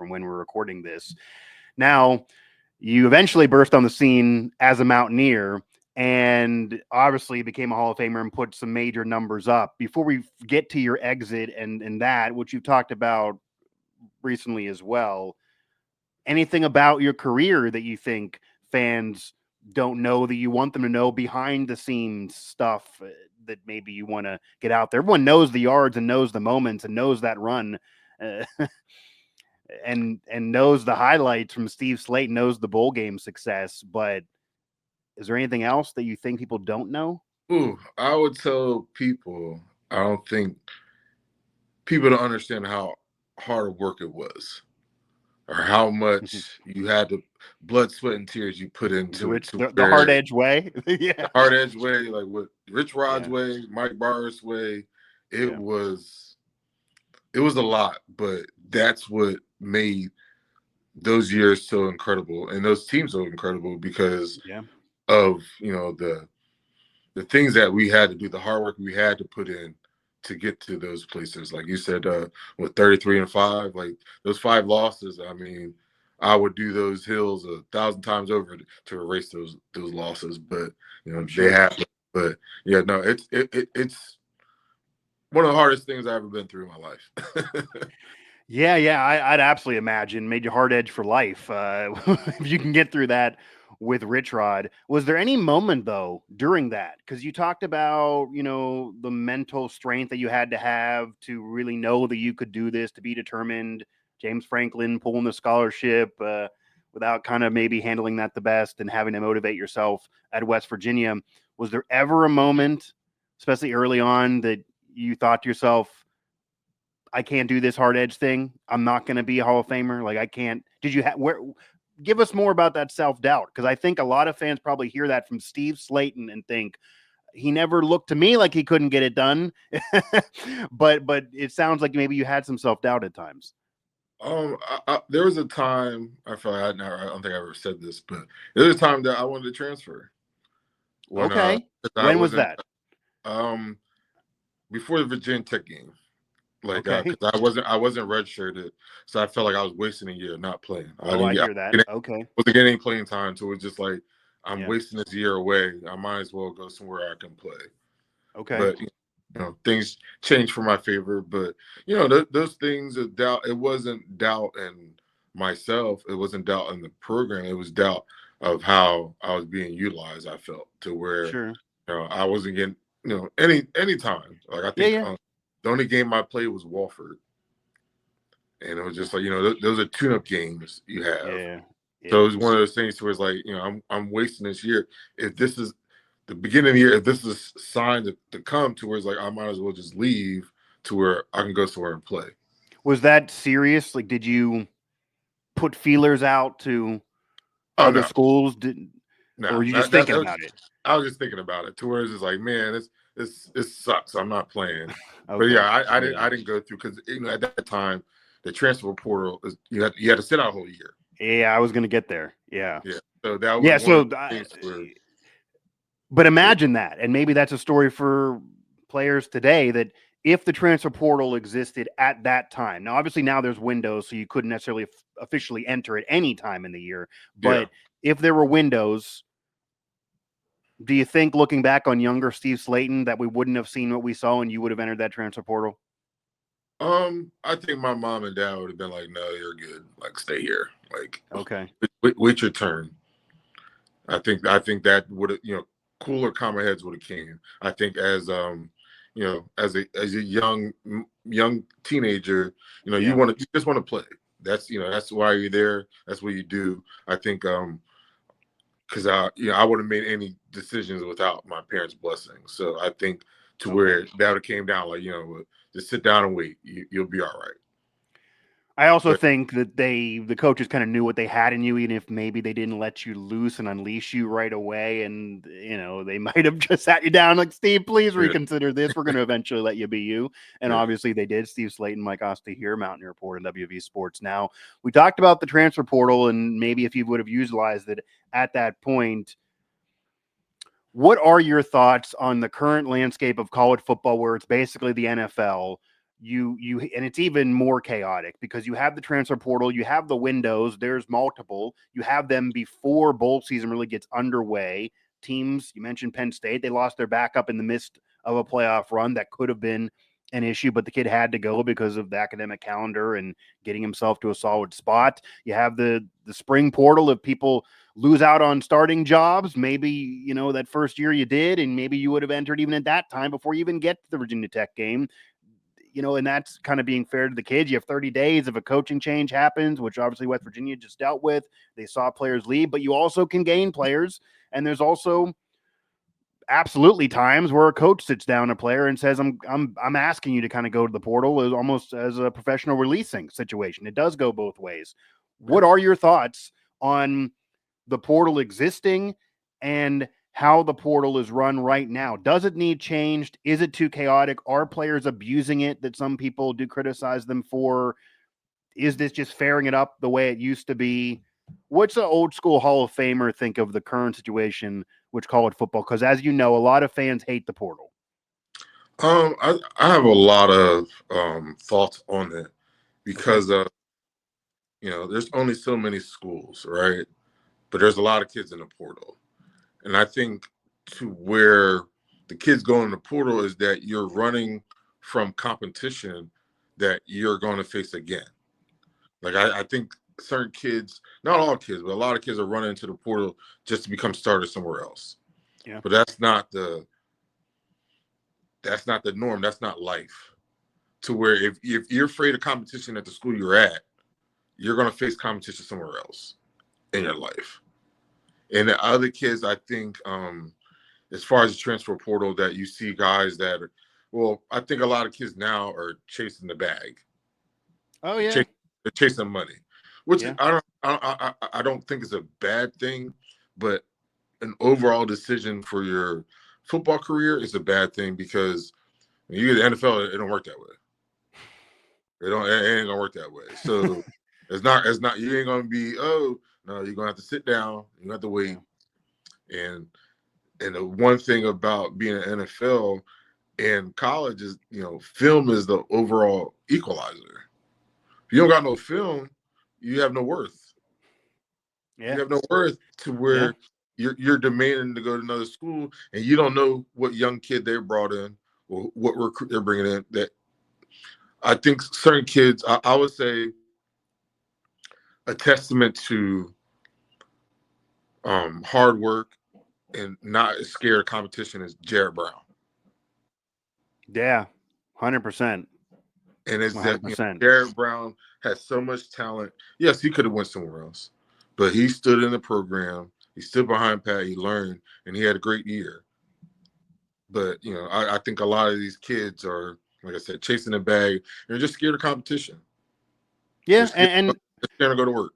from when we're recording this. Now, you eventually burst on the scene as a Mountaineer and obviously became a Hall of Famer and put some major numbers up. Before we get to your exit and that, which you've talked about recently as well, anything about your career that you think fans don't know that you want them to know, behind the scenes stuff that maybe you want to get out there? Everyone knows the yards and knows the moments and knows that run. Uh, and knows the highlights from Steve Slaton, knows the bowl game success, but is there anything else that you think people don't know? Ooh, I would tell people, I don't think people don't understand how hard work it was, or how much you had to blood, sweat, and tears you put into it, to The hard where edge way. Yeah. the hard edge way, like with Rich Rod's Yeah. way, Mike Barr's way, it Yeah. was a lot, but that's what made those years so incredible and those teams so incredible, because Yeah. of the things that we had to do, the hard work we had to put in to get to those places. Like you said, with 33-5, like those 5 losses, I mean, I would do those hills 1,000 times over to erase those losses, but I'm they sure. happen. But yeah, no, it's one of the hardest things I've ever been through in my life. Yeah, I'd absolutely imagine made you hard edge for life. If you can get through that with Rich Rod. Was there any moment though during that? Because you talked about, the mental strength that you had to have to really know that you could do this, to be determined. James Franklin pulling the scholarship without kind of maybe handling that the best and having to motivate yourself at West Virginia. Was there ever a moment, especially early on, that you thought to yourself, I can't do this hard edge thing. I'm not going to be a Hall of Famer. Like I can't. Did you give us more about that self-doubt? Because I think a lot of fans probably hear that from Steve Slaton and think he never looked to me like he couldn't get it done. but it sounds like maybe you had some self-doubt at times. There was a time, I feel like I don't think I ever said this, but there was a time that I wanted to transfer when Okay. 'cause I When was wasn't that? um before the Virginia Tech game. Like, Okay. because I wasn't redshirted, so I felt like I was wasting a year not playing. Oh, I hear that. Okay. Wasn't getting any playing time, so it was just like, I'm Yeah. wasting this year away. I might as well go somewhere I can play. Okay. But things changed for my favor. But those things of doubt. It wasn't doubt in myself. It wasn't doubt in the program. It was doubt of how I was being utilized. I felt to where Sure. I wasn't getting any time. Like I Yeah. think Yeah. the only game I played was Walford, and it was just like those are tune-up games you have. Yeah. So Yeah. it was one of those things where it's like I'm wasting this year. If this is the beginning of the year, if this is a sign to come to where it's like I might as well just leave to where I can go somewhere and play. Was that serious? Like, did you put feelers out to Oh other no, schools? Or no, were you just thinking that was, about it? I was just thinking about it to where it's just like, man, this sucks. I'm not playing. But Okay. yeah, Yeah. I didn't go through because at that time the transfer portal is you had to sit out a whole year. Yeah, I was gonna get there. Yeah. Yeah, so that was Yeah, one of so the things where but it, imagine that, and maybe that's a story for players today, that if the transfer portal existed at that time. Now, obviously now there's windows, so you couldn't necessarily officially enter at any time in the year, yeah. but if there were windows, do you think, looking back on younger Steve Slaton, that we wouldn't have seen what we saw and you would have entered that transfer portal? I think my mom and dad would have been like, "No, you're good. Like, stay here. Like, Okay. wait your turn." I think that would have cooler, calmer heads would have came. I think as a young teenager, Yeah. you just want to play. That's why you're there. That's what you do. I think because I wouldn't have made any decisions without my parents' blessing. So I think to Okay. where that would have came down like just sit down and wait. You'll be all right. I also But think that the coaches kind of knew what they had in you, even if maybe they didn't let you loose and unleash you right away. And, they might have just sat you down like, Steve, please yeah, reconsider this. We're going to eventually let you be you. And yeah. obviously they did. Steve Slaton, Mike Osta here, Mountaineer Report and WV Sports Now. We talked about the transfer portal and maybe if you would have utilized it at that point. What are your thoughts on the current landscape of college football, where it's basically the NFL? and it's even more chaotic because you have the transfer portal, you have the windows, there's multiple, you have them before bowl season really gets underway. Teams, you mentioned Penn State, they lost their backup in the midst of a playoff run that could have been an issue, but the kid had to go because of the academic calendar and getting himself to a solid spot. You have the spring portal. If people lose out on starting jobs, maybe, you know, that first year you did, and maybe you would have entered even at that time before you even get to the Virginia Tech game. You know, and that's kind of being fair to the kids. You have 30 days if a coaching change happens, which obviously West Virginia just dealt with. They saw players leave, but you also can gain players. And there's also absolutely times where a coach sits down a player and says, I'm asking you to kind of go to the portal, as almost as a professional releasing situation. It does go both ways. What are your thoughts on the portal existing and how the portal is run right now? Does it need changed? Is it too chaotic? Are players abusing it that some people do criticize them for? Is this just fairing it up the way it used to be? What's an old school Hall of Famer think of the current situation, which college football? Because as you know, a lot of fans hate the portal. I have a lot of thoughts on it because there's only so many schools, right? But there's a lot of kids in the portal. And I think to where the kids go in the portal is that you're running from competition that you're going to face again. Like I think certain kids, not all kids, but a lot of kids are running into the portal just to become starters somewhere else. Yeah. But that's not the norm. That's not life. To where if you're afraid of competition at the school you're at, you're going to face competition somewhere else in your life. And the other kids, I think, as far as the transfer portal, that you see guys that are, well, I think a lot of kids now are chasing the bag. Oh yeah, They're chasing money, which yeah. I don't think is a bad thing, but an overall decision for your football career is a bad thing because when you get the NFL, it don't work that way. It ain't gonna work that way. So it's not you ain't gonna be, oh no, you're gonna have to sit down, you have to wait. And the one thing about being an NFL and college is, film is the overall equalizer. If you don't got no film, you have no worth. Yeah. You have no worth to where you're demanding to go to another school and you don't know what young kid they brought in or what recruit they're bringing in. That I think certain kids, I would say, a testament to hard work and not scared of competition is Jared Brown. Yeah, 100%. And it's that 100%. Jared Brown has so much talent. Yes, he could have went somewhere else, but he stood in the program. He stood behind Pat. He learned, and he had a great year. But I think a lot of these kids are, like I said, chasing the bag. And they're just scared of competition. Yeah, they're scared to go to work.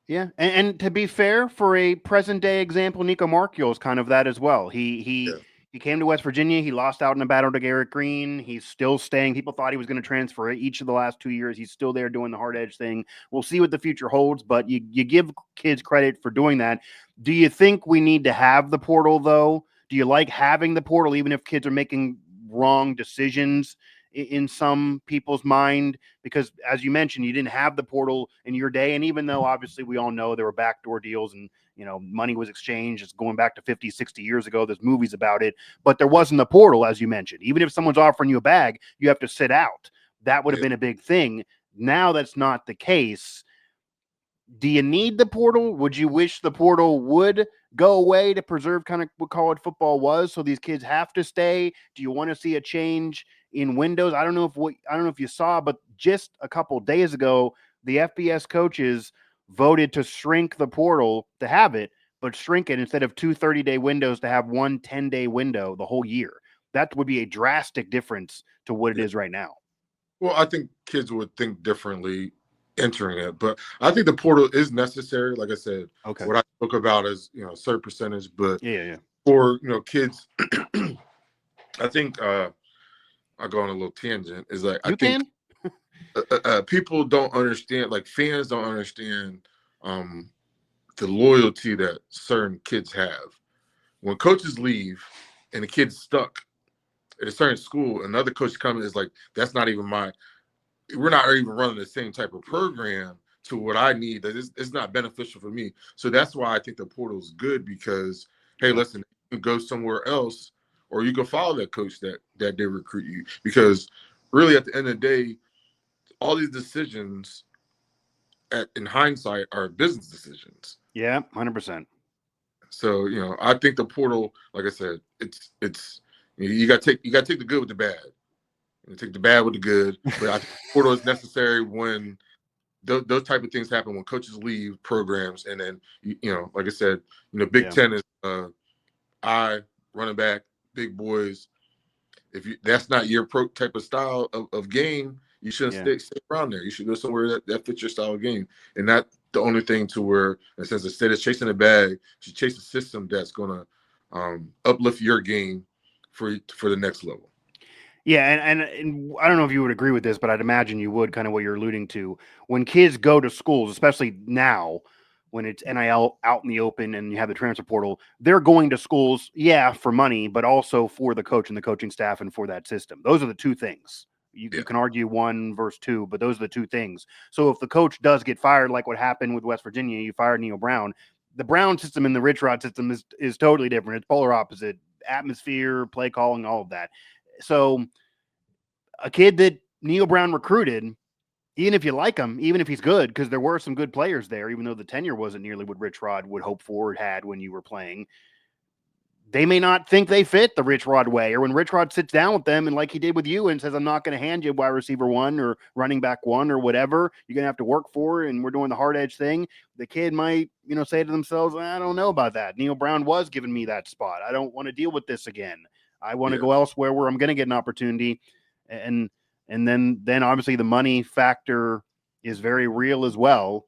Yeah, and to be fair, for a present day example, Nico Marchiol is kind of that as well. He came to West Virginia. He lost out in a battle to Garrett Green. He's still staying. People thought he was going to transfer each of the last 2 years. He's still there doing the hard edge thing. We'll see what the future holds, but you give kids credit for doing that. Do you think we need to have the portal though? Do you like having the portal even if kids are making wrong decisions in some people's mind? Because as you mentioned, you didn't have the portal in your day. And even though obviously we all know there were backdoor deals and, money was exchanged, it's going back to 50, 60 years ago. There's movies about it, but there wasn't the portal, as you mentioned. Even if someone's offering you a bag, you have to sit out. That would have been a big thing. Now that's not the case. Do you need the portal? Would you wish the portal would go away to preserve kind of what college football was, so these kids have to stay? Do you want to see a change in windows? I don't know if you saw, but just a couple days ago, the FBS coaches voted to shrink the portal to have it, but shrink it instead of 2 30-day windows to have one 10-day window the whole year. That would be a drastic difference to what it is right now. Well, I think kids would think differently entering it, but I think the portal is necessary. Like I said, what I spoke about is a certain percentage, but for kids, I think I'll go on a little tangent. Is like I think people don't understand, like fans don't understand the loyalty that certain kids have. When coaches leave and the kid's stuck at a certain school, another coach comes is like, that's not even my we're not even running the same type of program to what I need. That it's not beneficial for me. So that's why I think the portal is good because, hey, Yep. listen, you can go somewhere else, or you can follow that coach that they recruit you. Because really, at the end of the day, all these decisions, in hindsight, are business decisions. Yeah, 100%. So I think the portal, like I said, it's you got to take the good with the bad. You take the bad with the good, but I think the portal is necessary when those type of things happen when coaches leave programs, and then like I said, Big Yeah. Ten is I running back, big boys. If that's not your type of style of game, you shouldn't Yeah. stay around there. You should go somewhere that fits your style of game, and not the only thing to where, in a sense, instead of chasing a bag, you should chase a system that's gonna uplift your game for the next level. Yeah, and I don't know if you would agree with this, but I'd imagine you would, kind of what you're alluding to. When kids go to schools, especially now, when it's NIL out in the open and you have the transfer portal, they're going to schools, yeah, for money, but also for the coach and the coaching staff and for that system. Those are the two things. Yeah, You can argue one versus two, but those are the two things. So if the coach does get fired, like what happened with West Virginia, you fired Neil Brown. The Brown system and the Rich Rod system is totally different. It's polar opposite. Atmosphere, play calling, all of that. So a kid that Neil Brown recruited, even if you like him, even if he's good, because there were some good players there, even though the tenure wasn't nearly what Rich Rod would hope for or had when you were playing, they may not think they fit the Rich Rod way. Or when Rich Rod sits down with them and like he did with you and says, I'm not going to hand you wide receiver one or running back one or whatever, you're going to have to work for it, and we're doing the hard edge thing, the kid might, say to themselves, I don't know about that. Neil Brown was giving me that spot. I don't want to deal with this again. I want to yeah, go elsewhere where I'm going to get an opportunity. And then obviously the money factor is very real as well.